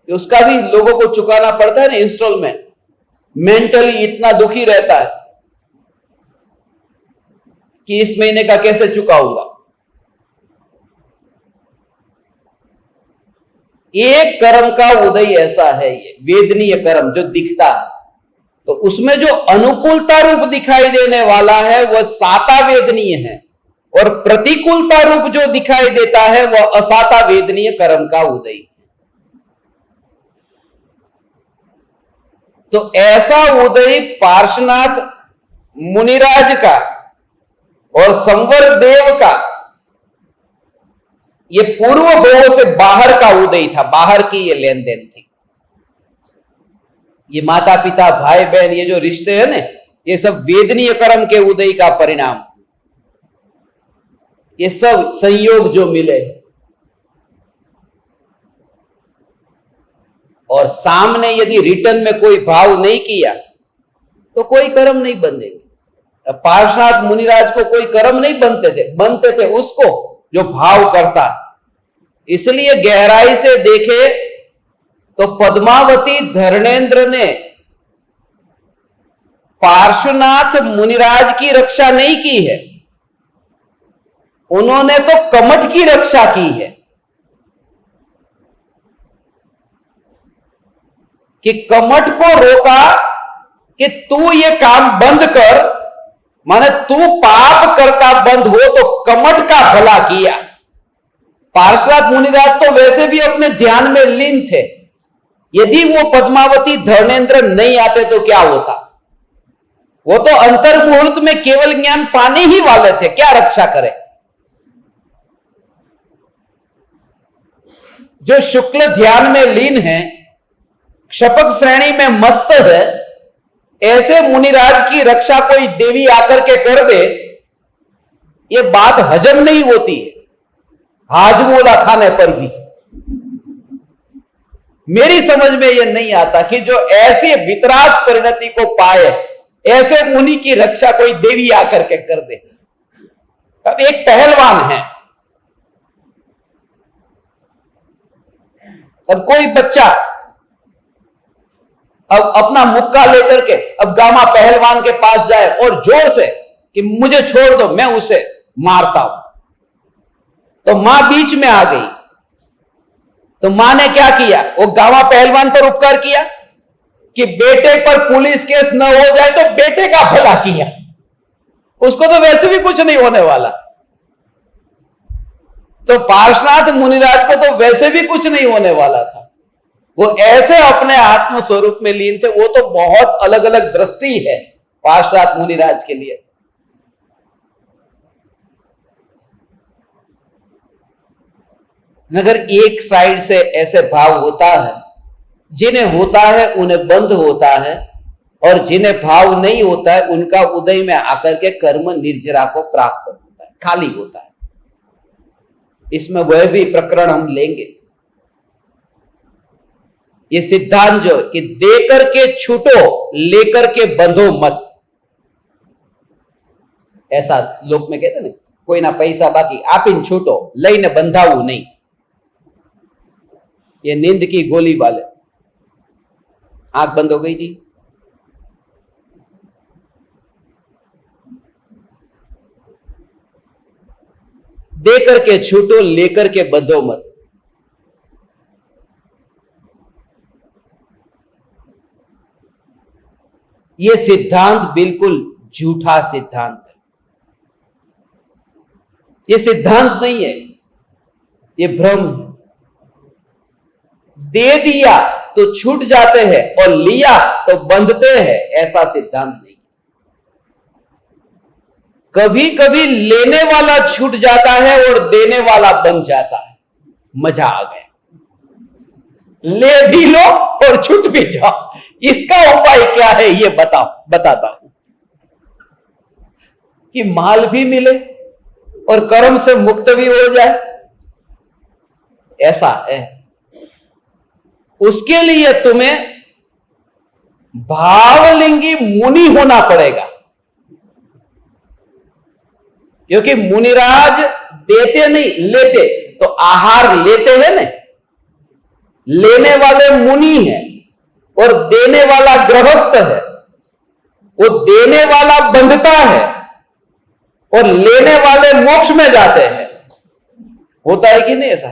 कि उसका भी लोगों को चुकाना पड़ता है ना इंस्टॉलमेंट। मेंटली इतना दुखी रहता है कि इस महीने का कैसे चुकाऊंगा। एक कर्म का उदय ऐसा है, ये वेदनीय कर्म जो दिखता है, तो उसमें जो अनुकूलता रूप दिखाई देने वाला है वह साता वेदनीय है, और प्रतिकूलता रूप जो दिखाई देता है वह असाता वेदनीय कर्म का उदय। तो ऐसा उदय पार्श्वनाथ मुनिराज का और संवर देव का, ये पूर्व भवों से बाहर का उदय था, बाहर की ये लेन देन थी। ये माता पिता भाई बहन ये जो रिश्ते हैं ना, ये सब वेदनीय कर्म के उदय का परिणाम, ये सब संयोग जो मिले। और सामने यदि रिटर्न में कोई भाव नहीं किया तो कोई कर्म नहीं बंधेंगे। पार्श्वनाथ मुनिराज को कोई कर्म नहीं बनते थे उसको जो भाव करता। इसलिए गहराई से देखे तो पद्मावती धर्मेंद्र ने पार्श्वनाथ मुनिराज की रक्षा नहीं की है, उन्होंने तो कमठ की रक्षा की है कि कमठ को रोका कि तू ये काम बंद कर, माने तू पाप करता बंद हो तो कमठ का भला किया। पार्श्वनाथ मुनिराज तो वैसे भी अपने ध्यान में लीन थे, यदि वो पद्मावती धर्मेंद्र नहीं आते तो क्या होता? वो तो अंतर मुहूर्त में केवल ज्ञान पाने ही वाले थे, क्या रक्षा करें। जो शुक्ल ध्यान में लीन है, क्षपक श्रेणी में मस्त है, ऐसे मुनिराज की रक्षा कोई देवी आकर के कर दे, ये बात हजम नहीं होती है, हाजमोला खाने पर भी। मेरी समझ में यह नहीं आता कि जो ऐसे वितराग परिणति को पाए, ऐसे मुनि की रक्षा कोई देवी आकर के कर दे। अब एक पहलवान है, अब कोई बच्चा अब अपना मुक्का लेकर के अब गामा पहलवान के पास जाए और जोर से कि मुझे छोड़ दो, मैं उसे मारता हूं। तो मां बीच में आ गई। तो मां ने क्या किया? वो गावा पहलवान पर उपकार किया कि बेटे पर पुलिस केस न हो जाए, तो बेटे का भला किया। उसको तो वैसे भी कुछ नहीं होने वाला। तो पार्श्वनाथ मुनिराज को तो वैसे भी कुछ नहीं होने वाला था। वो ऐसे अपने आत्म स्वरूप में लीन थे। वो तो बहुत अलग अलग दृष्टि है पार्श्वनाथ मुनिराज के लिए। मगर एक साइड से ऐसे भाव होता है, जिन्हें होता है उन्हें बंध होता है, और जिन्हें भाव नहीं होता है उनका उदय में आकर के कर्म निर्जरा को प्राप्त होता है, खाली होता है। इसमें वह भी प्रकरण हम लेंगे। ये सिद्धांत जो कि देकर के छूटो, लेकर के बंधो मत, ऐसा लोक में कहते ना, कोई ना पैसा बाकी आप इन छूटो, लईने बंधाऊ नहीं। ये नींद की गोली वाले। आंख बंद हो गई थी, देकर के छूटो, लेकर के बंधो मत। यह सिद्धांत बिल्कुल झूठा सिद्धांत है। यह सिद्धांत नहीं है, यह भ्रम है। दे दिया तो छूट जाते हैं और लिया तो बंधते हैं, ऐसा सिद्धांत नहीं। कभी कभी लेने वाला छूट जाता है और देने वाला बन जाता है। मजा आ गया। ले भी लो और छूट भी जाओ। इसका उपाय क्या है ये बताता हूं कि माल भी मिले और कर्म से मुक्त भी हो जाए। ऐसा है। उसके लिए तुम्हें भावलिंगी मुनि होना पड़ेगा, क्योंकि मुनिराज देते नहीं, लेते। तो आहार लेते हैं ना, लेने वाले मुनि हैं और देने वाला गृहस्थ है। वो देने वाला बंधता है और लेने वाले मोक्ष में जाते हैं। होता है कि नहीं ऐसा?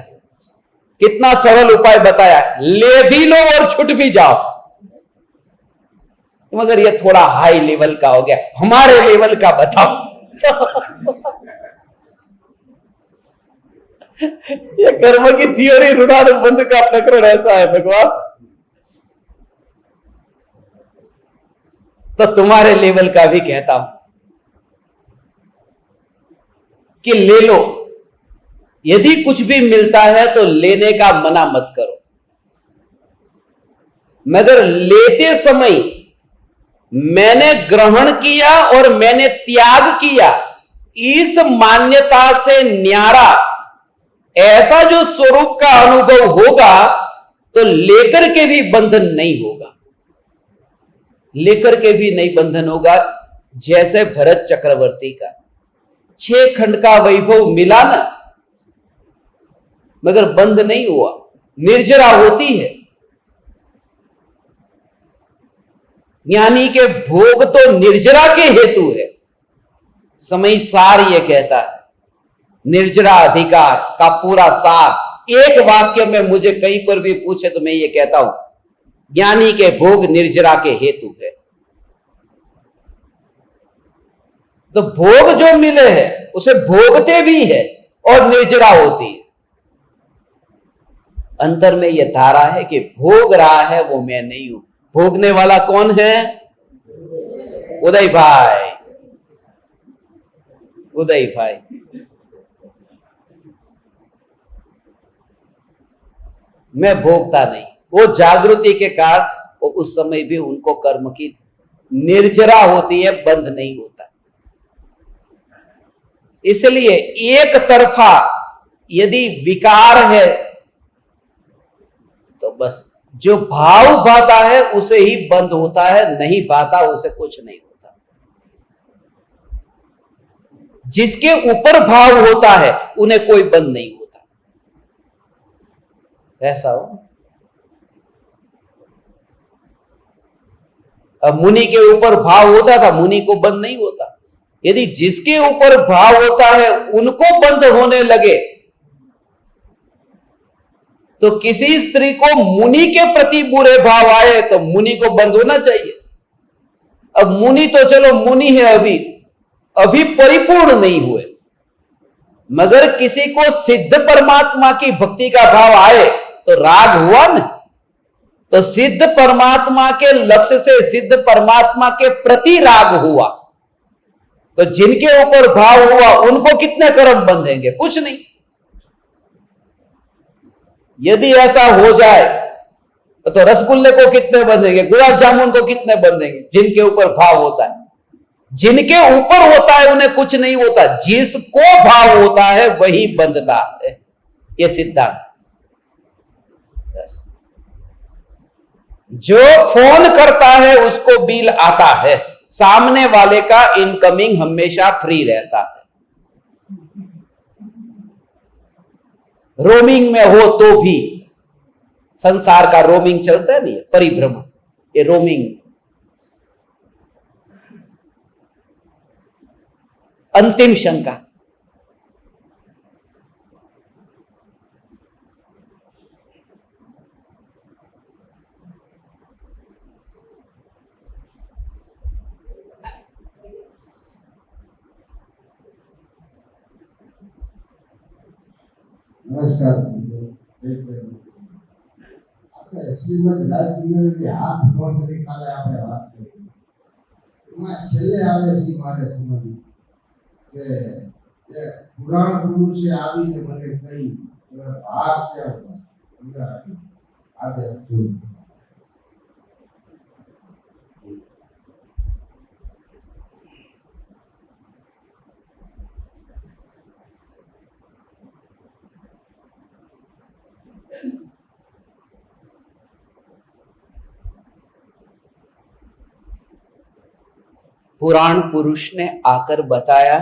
कितना सरल उपाय बताया, ले भी लो और छूट भी जाओ। मगर ये थोड़ा हाई लेवल का हो गया, हमारे लेवल का बताओ। ये कर्म की थियोरी ऋणानुबंध का प्रकरण ऐसा है भगवान। तो तुम्हारे लेवल का भी कहता हूं कि ले लो। यदि कुछ भी मिलता है तो लेने का मना मत करो, मगर लेते समय मैंने ग्रहण किया और मैंने त्याग किया, इस मान्यता से न्यारा ऐसा जो स्वरूप का अनुभव होगा तो लेकर के भी बंधन नहीं होगा। लेकर के भी नहीं बंधन होगा। जैसे भरत चक्रवर्ती का 6 खंड का वैभव मिला ना, मगर बंध नहीं हुआ, निर्जरा होती है। ज्ञानी के भोग तो निर्जरा के हेतु है। समय सार यह कहता है, निर्जरा अधिकार का पूरा सार एक वाक्य में मुझे कहीं पर भी पूछे तो मैं ये कहता हूं, ज्ञानी के भोग निर्जरा के हेतु है। तो भोग जो मिले हैं उसे भोगते भी है और निर्जरा होती है। अंतर में यह धारा है कि भोग रहा है वो मैं नहीं हूं। भोगने वाला कौन है? उदय भाई। उदय भाई मैं भोगता नहीं। वो जागृति के कारण वो उस समय भी उनको कर्म की निर्जरा होती है, बंध नहीं होता। इसलिए एक तरफा यदि विकार है तो बस जो भाव भाता है उसे ही बंध होता है, नहीं भाता उसे कुछ नहीं होता। जिसके ऊपर भाव होता है उन्हें कोई बंध नहीं होता। ऐसा हो। अब मुनि के ऊपर भाव होता था, मुनि को बंध नहीं होता। यदि जिसके ऊपर भाव होता है उनको बंद होने लगे, तो किसी स्त्री को मुनि के प्रति बुरे भाव आए तो मुनि को बंद होना चाहिए। अब मुनि तो चलो मुनि है, अभी परिपूर्ण नहीं हुए, मगर किसी को सिद्ध परमात्मा की भक्ति का भाव आए तो राग हुआ न। तो सिद्ध परमात्मा के लक्ष्य से सिद्ध परमात्मा के प्रति राग हुआ, तो जिनके ऊपर भाव हुआ उनको कितने कर्म बंधेंगे? कुछ नहीं। यदि ऐसा हो जाए तो रसगुल्ले को कितने बंधेंगे, गुलाब जामुन को कितने बंधेंगे? जिनके ऊपर भाव होता है, जिनके ऊपर होता है उन्हें कुछ नहीं होता, जिसको भाव होता है वही बंधता है। यह सिद्धांत। जो फोन करता है उसको बिल आता है, सामने वाले का इनकमिंग हमेशा फ्री रहता है। रोमिंग में हो तो भी, संसार का रोमिंग चलता है नहीं, परिभ्रमण, ये रोमिंग। अंतिम शंका, નમસ્કાર. આપણે શ્રીમદ રાજચંદ્રજી હાથ નોંધની કાલે આપણે વાત કરી, એમાં છેલ્લે આવે છે મારે સમજવું કે પુરાણ પુરુષે આવીને મને કહી ભાગ ક્યાં આજે જોયું. पुराण पुरुष ने आकर बताया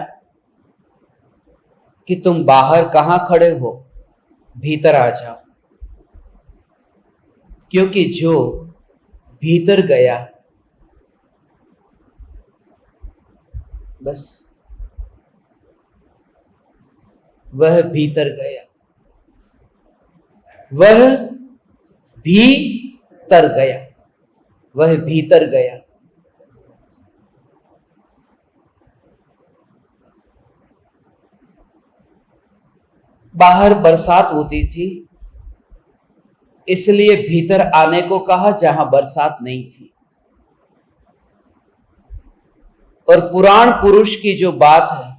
कि तुम बाहर कहां खड़े हो, भीतर आ जाओ, क्योंकि जो भीतर गया बस वह भीतर गया, वह भीतर गया, वह भीतर गया। बाहर बरसात होती थी, इसलिए भीतर आने को कहा जहां बरसात नहीं थी। और पुराण पुरुष की जो बात है,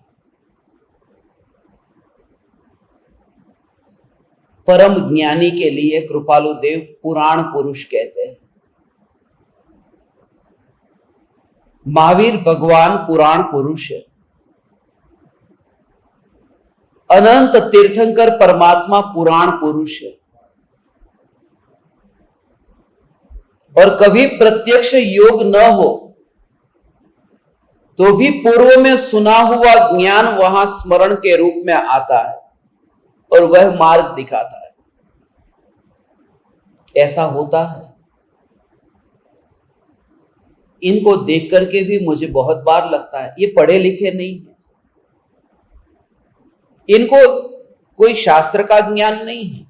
परम ज्ञानी के लिए कृपालु देव पुराण पुरुष कहते हैं। महावीर भगवान पुराण पुरुष है। अनंत तीर्थंकर परमात्मा पुराण पुरुष है। और कभी प्रत्यक्ष योग न हो तो भी पूर्व में सुना हुआ ज्ञान वहां स्मरण के रूप में आता है और वह मार्ग दिखाता है। ऐसा होता है। इनको देख करके भी मुझे बहुत बार लगता है ये पढ़े लिखे नहीं है, इनको कोई शास्त्र का ज्ञान नहीं है,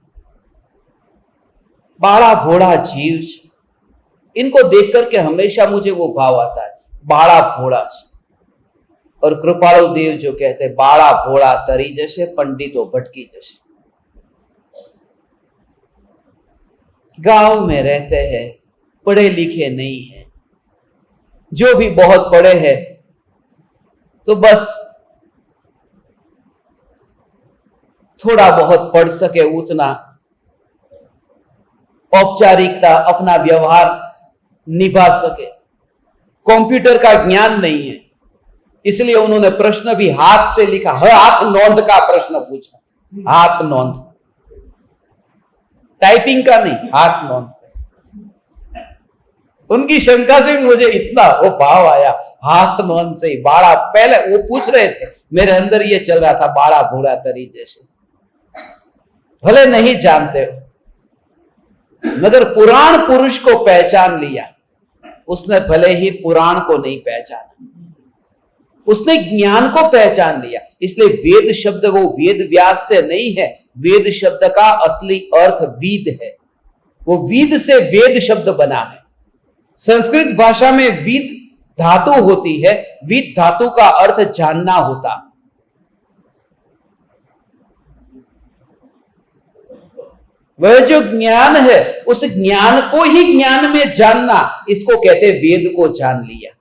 बाड़ा भोड़ा जीव। इनको देख करके हमेशा मुझे वो भाव आता है, बाड़ा भोड़ा। और कृपालु देव जो कहते हैं बाड़ा भोड़ा तरी जैसे, पंडितों भटकी जैसे। गांव में रहते हैं, पढ़े लिखे नहीं है, जो भी बहुत पढ़े हैं तो बस थोड़ा बहुत पढ़ सके उतना औपचारिकता अपना व्यवहार निभा सके। कंप्यूटर का ज्ञान नहीं है, इसलिए उन्होंने प्रश्न भी हाथ से लिखा, हाथ नोंद का प्रश्न पूछा, हाथ नोंद, टाइपिंग का नहीं, हाथ नोंद। उनकी शंका से मुझे इतना वो भाव आया, हाथ नोंद से ही बाड़ा। पहले वो पूछ रहे थे, मेरे अंदर ये चल रहा था बाड़ा भूड़ा तरी जैसे। भले नहीं जानते हो, मगर पुराण पुरुष को पहचान लिया, उसने भले ही पुराण को नहीं पहचाना। उसने ज्ञान को पहचान लिया। इसलिए वेद शब्द वो वेद व्यास से नहीं है, वेद शब्द का असली अर्थ वीद है। वो वीद से वेद शब्द बना है। संस्कृत भाषा में वीद धातु होती है, वीद धातु का अर्थ जानना होता है। वह जो ज्ञान है, उस ज्ञान को ही ज्ञान में जानना, इसको कहते वेद को जान लिया।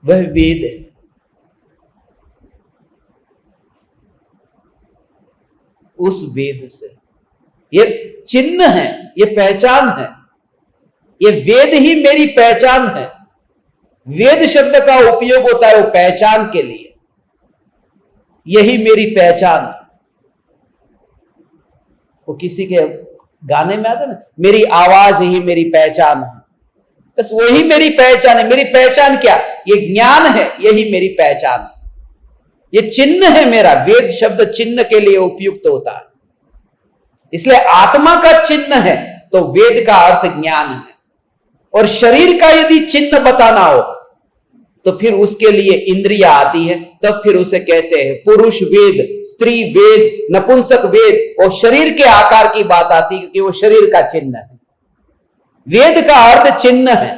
वह वेद है। उस वेद से ये चिन्ह है, ये पहचान है, ये वेद ही मेरी पहचान है। वेद शब्द का उपयोग होता है वो पहचान के लिए, यही मेरी पहचान है। वो किसी के गाने में आता ना, मेरी आवाज ही मेरी पहचान है, बस वही मेरी पहचान है। मेरी पहचान क्या? ये ज्ञान है, यही मेरी पहचान है। ये चिन्ह है मेरा। वेद शब्द चिन्ह के लिए उपयुक्त होता है, इसलिए आत्मा का चिन्ह है तो वेद का अर्थ ज्ञान है। और शरीर का यदि चिन्ह बताना हो तो फिर उसके लिए इंद्रियां आती है, तब फिर उसे कहते हैं पुरुष वेद, स्त्री वेद, नपुंसक वेद। और शरीर के आकार की बात आती है क्योंकि वो शरीर का चिन्ह है। वेद का अर्थ चिन्ह है,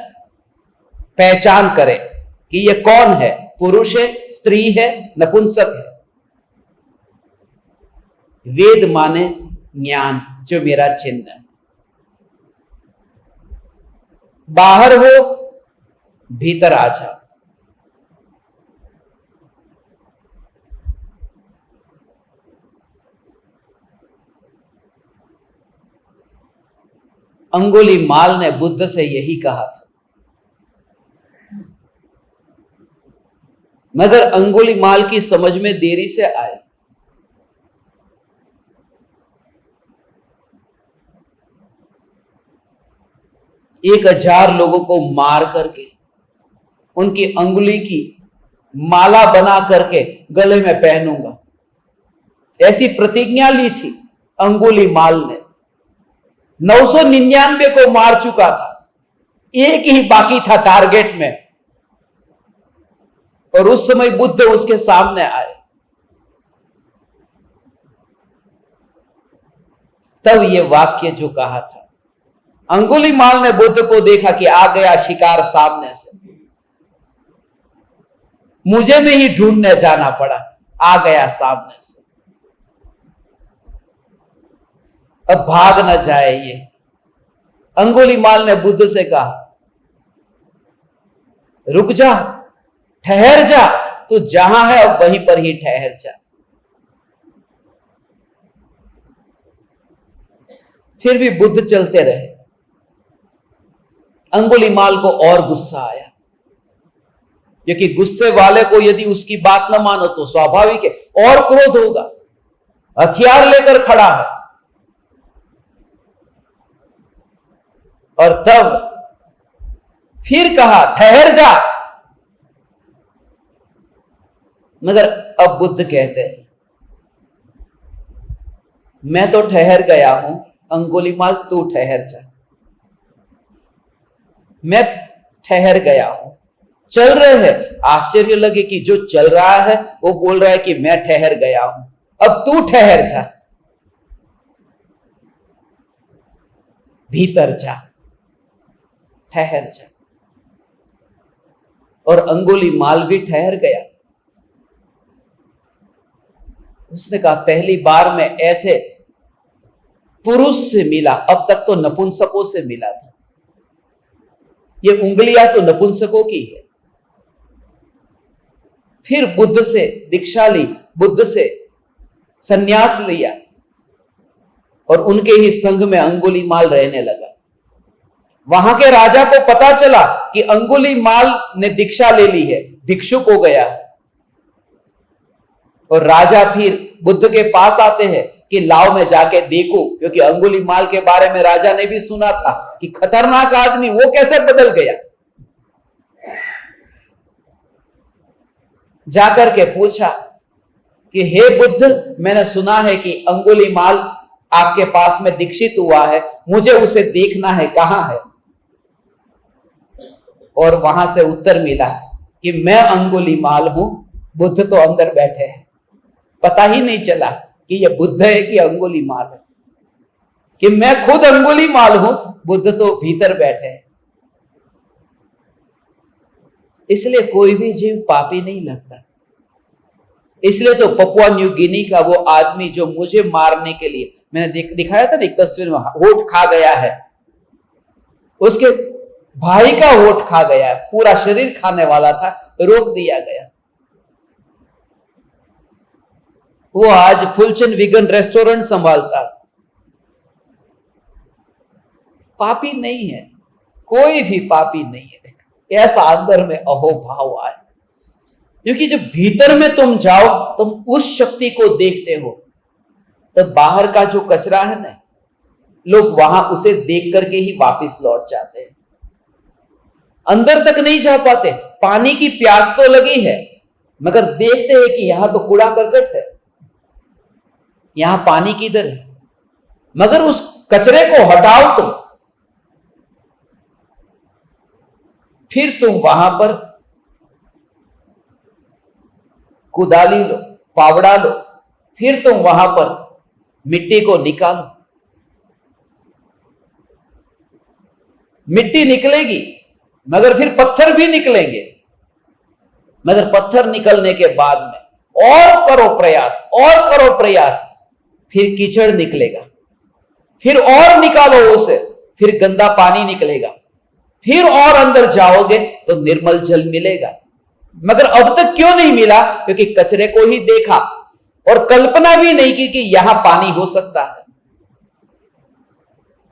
पहचान करे कि ये कौन है, पुरुष है, स्त्री है, नपुंसक है। वेद माने ज्ञान, जो मेरा चिन्ह है। बाहर हो, भीतर आ जाओ। अंगुलीमाल ने बुद्ध से यही कहा था, मगर अंगुलीमाल की समझ में देरी से आया। एक 1000 लोगों को मार करके उनकी अंगुली की माला बना करके गले में पहनूंगा, ऐसी प्रतिज्ञा ली थी अंगुलीमाल ने। 999 को मार चुका था, एक ही बाकी था टारगेट में। और उस समय बुद्ध उसके सामने आए। तब ये वाक्य जो कहा था, अंगुलीमाल ने बुद्ध को देखा कि आ गया शिकार सामने से, मुझे नहीं ढूंढने जाना पड़ा, आ गया सामने से, अब भाग न जाए ये। अंगुलीमाल ने बुद्ध से कहा, रुक जा, ठहर जा, तू जहां है अब वहीं पर ही ठहर जा। फिर भी बुद्ध चलते रहे। अंगुलीमाल को और गुस्सा आया, क्योंकि गुस्से वाले को यदि उसकी बात न मानो तो स्वाभाविक है और क्रोध होगा। हथियार लेकर खड़ा है। और तब फिर कहा, ठहर जा। मगर अब बुद्ध कहते हैं, मैं तो ठहर गया हूं, अंगुलीमाल तू ठहर जा। मैं ठहर गया हूं। चल रहे हैं, आश्चर्य लगे कि जो चल रहा है वो बोल रहा है कि मैं ठहर गया हूं, अब तू ठहर जा, भीतर जा, ठहर जा। और अंगुलीमाल भी ठहर गया। उसने कहा, पहली बार मैं ऐसे पुरुष से मिला, अब तक तो नपुंसकों से मिला था। ये उंगलियां तो नपुंसकों की है। फिर बुद्ध से दीक्षा ली, बुद्ध से संन्यास लिया और उनके ही संघ में अंगुलीमाल रहने लगा। वहां के राजा को पता चला कि अंगुलीमाल ने दीक्षा ले ली है, भिक्षुक हो गया है। और राजा फिर बुद्ध के पास आते हैं कि लाओ मैं जाके देखूं, क्योंकि अंगुलीमाल के बारे में राजा ने भी सुना था कि खतरनाक आदमी, वो कैसे बदल गया। जाकर के पूछा कि हे बुद्ध, मैंने सुना है कि अंगुलीमाल आपके पास में दीक्षित हुआ है, मुझे उसे देखना है, कहां है। और वहां से उत्तर मिला कि मैं अंगुलीमाल हूं, बुद्ध तो अंदर बैठे हैं। पता ही नहीं चला कि ये बुद्ध है कि अंगुलीमाल है, कि मैं खुद अंगुलीमाल हूं, बुद्ध तो भीतर बैठे हैं। इसलिए कोई भी जीव पापी नहीं लगता। इसलिए तो पपुआ न्यू गिनी का वो आदमी जो मुझे मारने के लिए, मैंने दिखाया था ना एक तस्वीर में, होठ खा गया है, उसके भाई का होठ खा गया है, पूरा शरीर खाने वाला था, रोक दिया गया। वो आज फुलचंद विगन रेस्टोरेंट संभालता। पापी नहीं है, कोई भी पापी नहीं है। ऐसा अंदर में अहोभाव आए, क्योंकि जब भीतर में तुम जाओ, तुम उस शक्ति को देखते हो, तब बाहर का जो कचरा है ना, लोग वहां उसे देख करके ही वापस लौट जाते हैं, अंदर तक नहीं जा पाते। पानी की प्यास तो लगी है, मगर देखते हैं कि यहां तो कूड़ा करकट है, यहां पानी किधर है। मगर उस कचरे को हटाओ तुम, फिर तुम वहां पर कुदाली लो, पावड़ा लो, फिर तुम वहां पर मिट्टी को निकालो। मिट्टी निकलेगी, मगर फिर पत्थर भी निकलेंगे। मगर पत्थर निकलने के बाद में और करो प्रयास, और करो प्रयास, फिर कीचड़ निकलेगा, फिर और निकालो उसे, फिर गंदा पानी निकलेगा, फिर और अंदर जाओगे तो निर्मल जल मिलेगा। मगर अब तक क्यों नहीं मिला? क्योंकि कचरे को ही देखा और कल्पना भी नहीं की कि यहां पानी हो सकता है।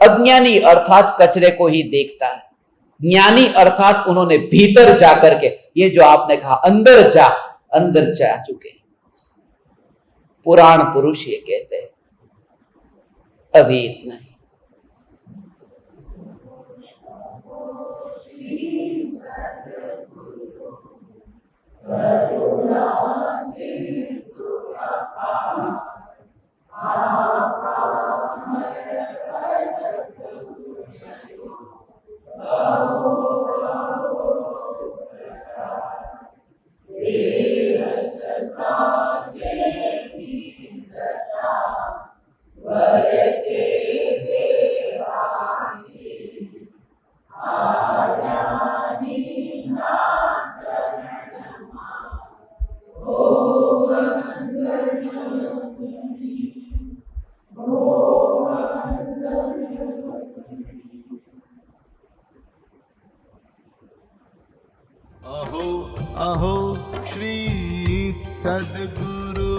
अज्ञानी अर्थात कचरे को ही देखता है, ज्ञानी अर्थात उन्होंने भीतर जा करके, ये जो आपने कहा अंदर जा चुके हैं। पुराण पुरुष ये कहते हैं। अभी इतना ही। अहो अहो श्री सद्गुरु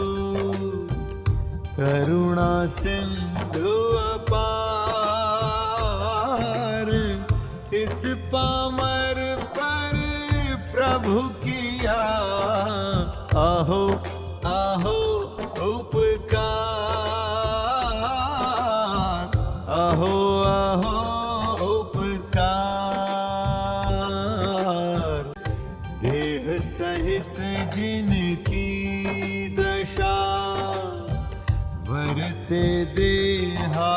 करुणा सिंधु अपार, इस पामर पर प्रभु किया अहो अहो उपकार, अहो अहो उपकार। देह सहित जिनकी दशा, वरते देहा